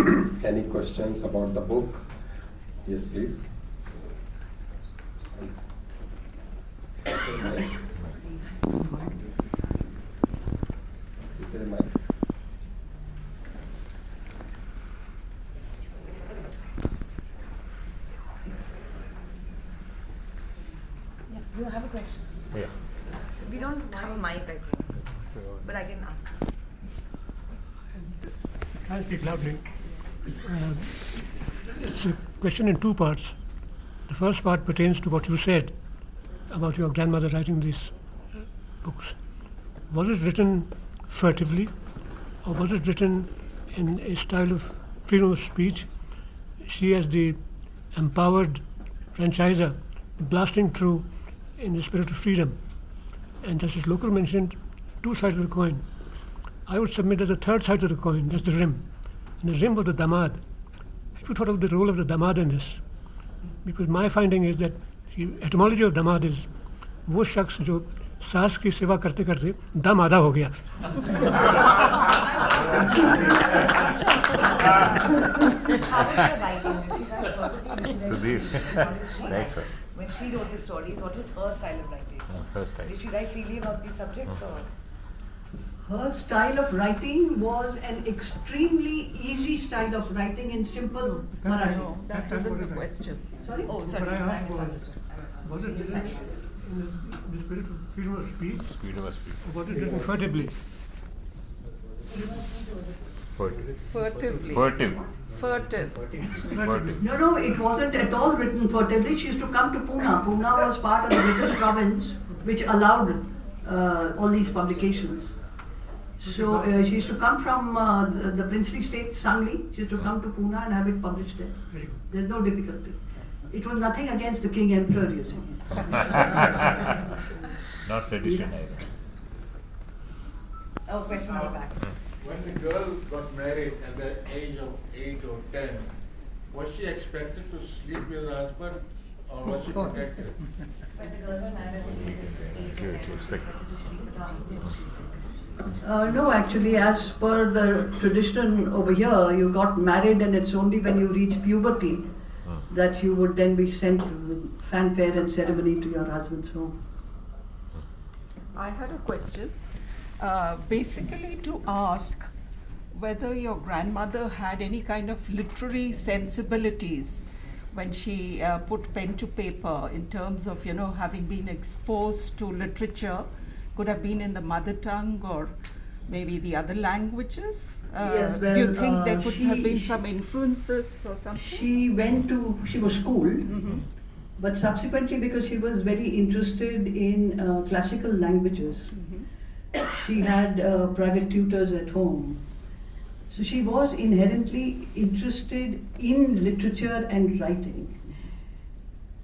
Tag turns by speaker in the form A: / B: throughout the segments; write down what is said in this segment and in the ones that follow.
A: Any questions about the book? Yes, please.
B: You have a question?
C: Yeah.
B: We don't have a mic, I think, but I can ask.
D: I'll speak loudly. It's a question in two parts. The first part pertains to what you said about your grandmother writing these books. Was it written furtively, or was it written in a style of freedom of speech? She, as the empowered franchiser, blasting through in the spirit of freedom. And just as Local mentioned, two sides of the coin. I would submit as a third side of the coin, that's the rim. And the rim was the damad. Have you thought of the role of the damad in this? Because my finding is that the etymology of damad is वो शख्स जो सास की सेवा करते करते दम आधा हो गया.
C: Nice one.
B: When she wrote the stories, what was her style of writing?
C: Her style.
B: Did she write freely about these subjects or?
E: Her style of writing was an extremely easy style of writing in simple Marathi.
B: No, that wasn't the question.
E: Sorry?
B: Oh, sorry,
D: What I
B: I
D: asked
B: misunderstood.
D: was it written in the spirit of freedom of speech,
C: Freedom of speech.
D: or was it written furtively?
C: Furtive.
B: Furtively.
C: Furtive.
B: Furtive.
C: Furtive.
E: No, it wasn't at all written furtively. She used to come to Pune. Pune was part of the British province which allowed all these publications. So she used to come from the princely state, Sangli. She used to come to Pune and have it published there.
D: Very good.
E: There's no difficulty. It was nothing against the King Emperor, you see.
C: Not sedition either.
B: Oh, question on the back.
F: When the girl got married at the age of 8 or 10, was she expected to sleep with the husband or was she protected?
B: When the girls were married at the age of 8 or 10,
C: It's
B: she was
C: like-
B: expected to sleep with her husband.
E: No, actually, as per the tradition over here, you got married and it's only when you reach puberty that you would then be sent with fanfare and ceremony to your husband's home.
G: I had a question, basically to ask whether your grandmother had any kind of literary sensibilities when she put pen to paper in terms of, having been exposed to literature, could have been in the mother tongue or maybe the other languages.
E: Yes,
G: do you
E: well,
G: think there could have been
E: she-
G: some influences or something?
E: She was schooled, but subsequently, because she was very interested in classical languages, she had private tutors at home. So she was inherently interested in literature and writing.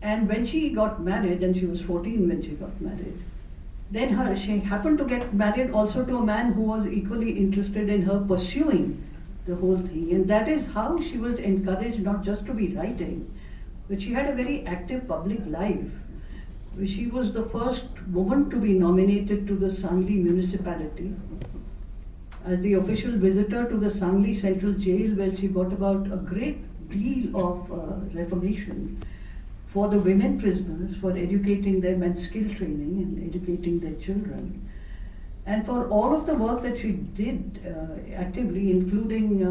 E: And when she got married, and she was 14 when she got married, then she happened to get married also to a man who was equally interested in her pursuing the whole thing. And that is how she was encouraged not just to be writing, but she had a very active public life. She was the first woman to be nominated to the Sangli municipality as the official visitor to the Sangli Central Jail, where she brought about a great deal of reformation for the women prisoners, for educating them and skill training and educating their children. And for all of the work that she did actively, including,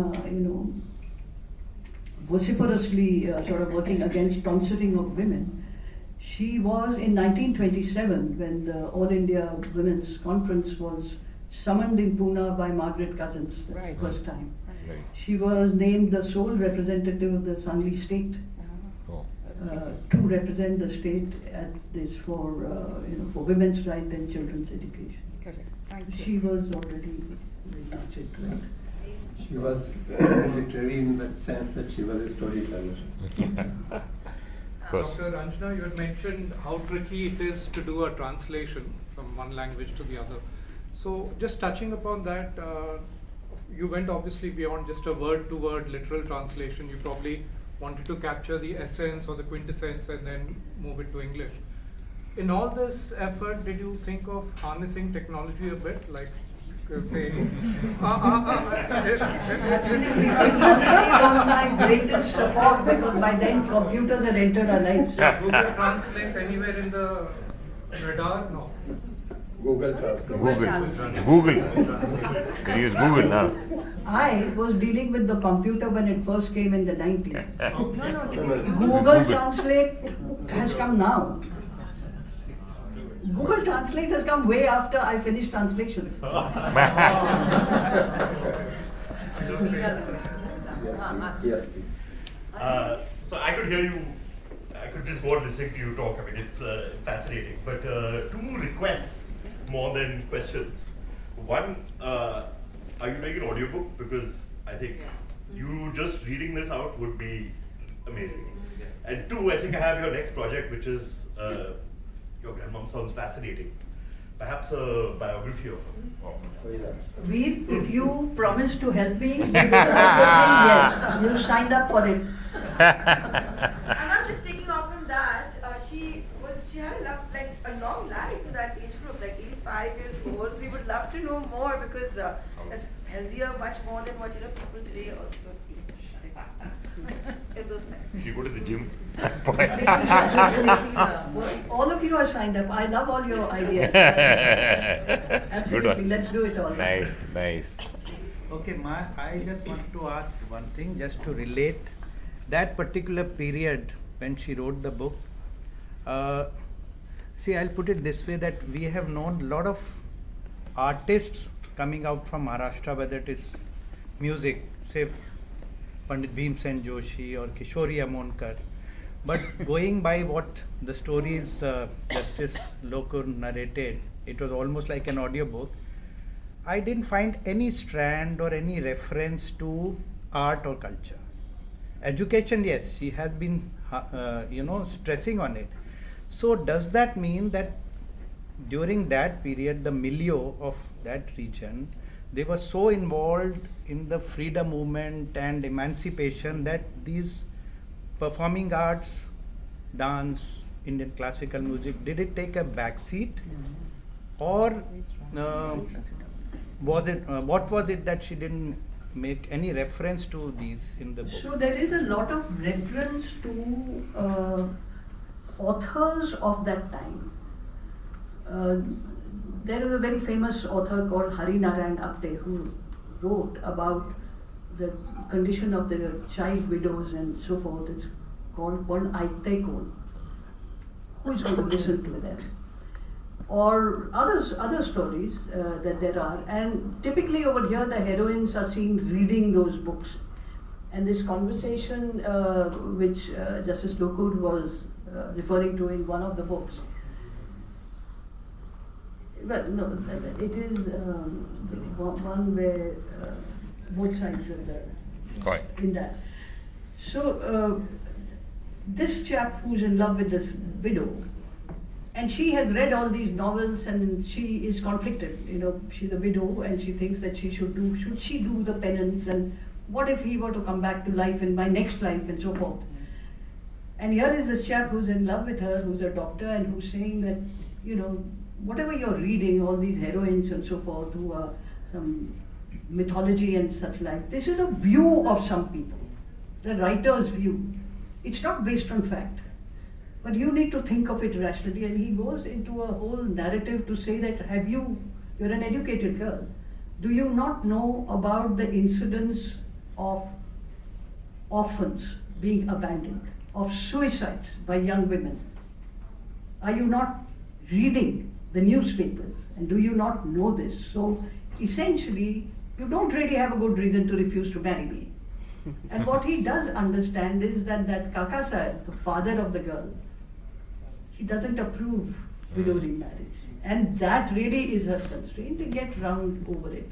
E: vociferously sort of working against tonsuring of women. She was in 1927, when the All India Women's Conference was summoned in Pune by Margaret Cousins, that's
G: Right.
E: the first time.
C: Right.
E: She was named the sole representative of the Sangli state
C: Oh.
E: to represent the state at this for women's rights and children's education.
G: Correct. Thank you.
E: She was already very much into it.
A: She was literary in the sense that she was a storyteller.
C: Of course.
H: Dr. Ranjana, you had mentioned how tricky it is to do a translation from one language to the other. So just touching upon that, you went obviously beyond just a word-to-word literal translation. You probably wanted to capture the essence or the quintessence and then move it to English. In all this effort, did you think of harnessing technology a bit, like saying.
E: Absolutely, technology was my greatest support because by then computers had entered our lives.
H: Google Translate anywhere in the radar? No.
A: Google Translate.
C: Google. You use Google now.
E: I was dealing with the computer when it first came in the 90s. Google
C: Google.
E: Translate has come now. Google Translate has come way after I finished translations.
A: Yes, please.
I: So I could hear you, I could just go on listening to you talk. I mean, it's fascinating. But two requests more than questions. One, are you doing an audiobook? Because I think you just reading this out would be amazing. And two, I think I have your next project, which is your grandmom sounds fascinating. Perhaps a biography of her.
E: Veer, if you promise to help me with this audio thing, yes, you signed up for it.
B: And I'm just taking off from that. She had like a long life in that age group, like 85 years old. So we would love to know more because it's healthier, much more than what people today also eat. In those times.
C: You go to the gym.
E: All of you are signed up. I love all your ideas.
C: Good
E: Absolutely,
C: one.
E: let's do it all.
C: Nice, nice.
J: Okay, I just want to ask one thing, just to relate that particular period when she wrote the book. See, I'll put it this way, that we have known a lot of artists coming out from Maharashtra, whether it is music, say Pandit Bhimsen Joshi or Kishori Amonkar. But going by what the stories Justice Lokur narrated, it was almost like an audiobook. I didn't find any strand or any reference to art or culture. Education, yes, she has been, stressing on it. So does that mean that during that period, the milieu of that region, they were so involved in the freedom movement and emancipation that these performing arts, dance, Indian classical music, did it take a back seat? Or what was it that she didn't make any reference to these in the book?
E: So there is a lot of reference to authors of that time. There is a very famous author called Hari Narayan Apte who wrote about the condition of the child widows and so forth. It's called Bon Aite Kon. Who is going to listen to them? Or other stories that there are. And typically over here the heroines are seen reading those books. And this conversation which Justice Lokur was referring to in one of the books, well, no, it is one where both sides of the
C: Coin.
E: in that. So this chap who's in love with this widow, and she has read all these novels and she is conflicted. She's a widow and she thinks that should she do the penance, and what if he were to come back to life in my next life and so forth. And here is this chap who's in love with her, who's a doctor, and who's saying that, whatever you're reading, all these heroines and so forth, who are some mythology and such like, this is a view of some people, the writer's view. It's not based on fact. But you need to think of it rationally, and he goes into a whole narrative to say that you're an educated girl, do you not know about the incidents of orphans being abandoned, of suicides by young women? Are you not reading the newspapers, and do you not know this? So essentially, you don't really have a good reason to refuse to marry me. And what he does understand is that Kaka Sahib, the father of the girl, he doesn't approve widow remarriage. And that really is her constraint, to get round over it.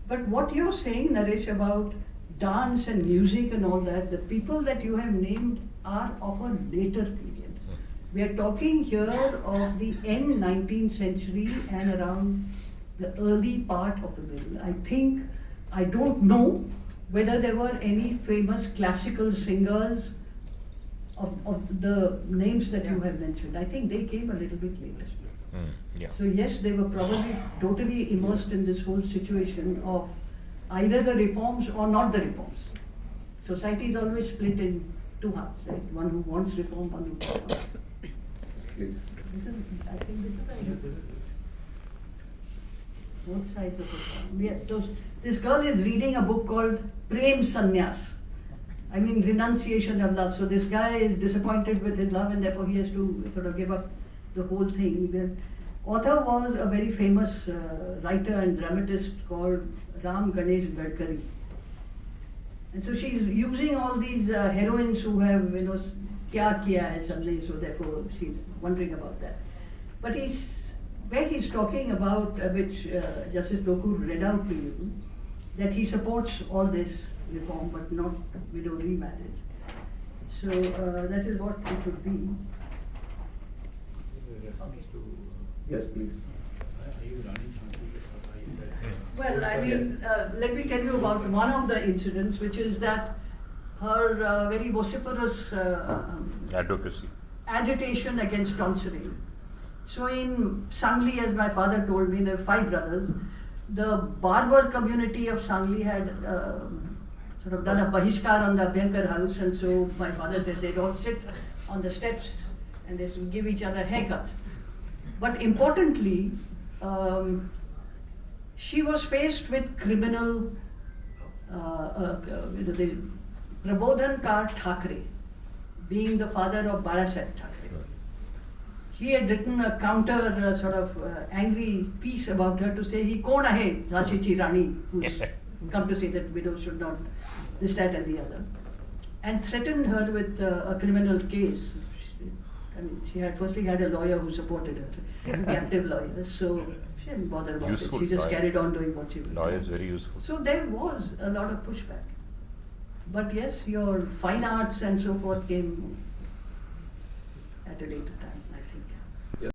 E: But what you're saying, Naresh, about dance and music and all that, the people that you have named are of a later period. We are talking here of the end 19th century and around the early part of the middle. I don't know whether there were any famous classical singers of the names that you have mentioned. I think they came a little bit later.
C: Yeah.
E: So yes, they were probably totally immersed in this whole situation of either the reforms or not the reforms. Society is always split in two halves, right? One who wants reform, one who does not.
A: Please.
E: I think this is both sides of the coin. Yes, this girl is reading a book called Prem Sannyas. I mean, renunciation of love. So this guy is disappointed with his love and therefore he has to sort of give up the whole thing. The author was a very famous writer and dramatist called Ram Ganesh Gadkari. And so she's using all these heroines who have, kya kiya hai suddenly, so therefore she's wondering about that. But where he's talking about, which Justice Lokur read out to you, that he supports all this reform but not widow remarriage. So that is what it would be.
A: Yes, please.
E: Well, I mean, let me tell you about one of the incidents, which is that her very vociferous
C: Advocacy.
E: agitation against tonsuring. So in Sangli, as my father told me, there were 5 brothers. The barber community of Sangli had sort of done a bahishkar on the Abhyankar house, and so my father said they'd all sit on the steps and they should give each other haircuts. But importantly, she was faced with criminal, the Prabodhan Kar Thakre, being the father of Balasaheb Thakre. He had written a counter sort of angry piece about her to say, he kon hai Jhansi Rani, who's come to say that widows should not this, that and the other, and threatened her with a criminal case. I mean, she had firstly had a lawyer who supported her, a captive lawyer, so she didn't bother about
C: Useful
E: it. She just
C: lawyer.
E: carried on doing what she was
C: Lawyer is
E: doing.
C: very useful.
E: So there was a lot of pushback. But yes, your fine arts and so forth came at a later time, I think.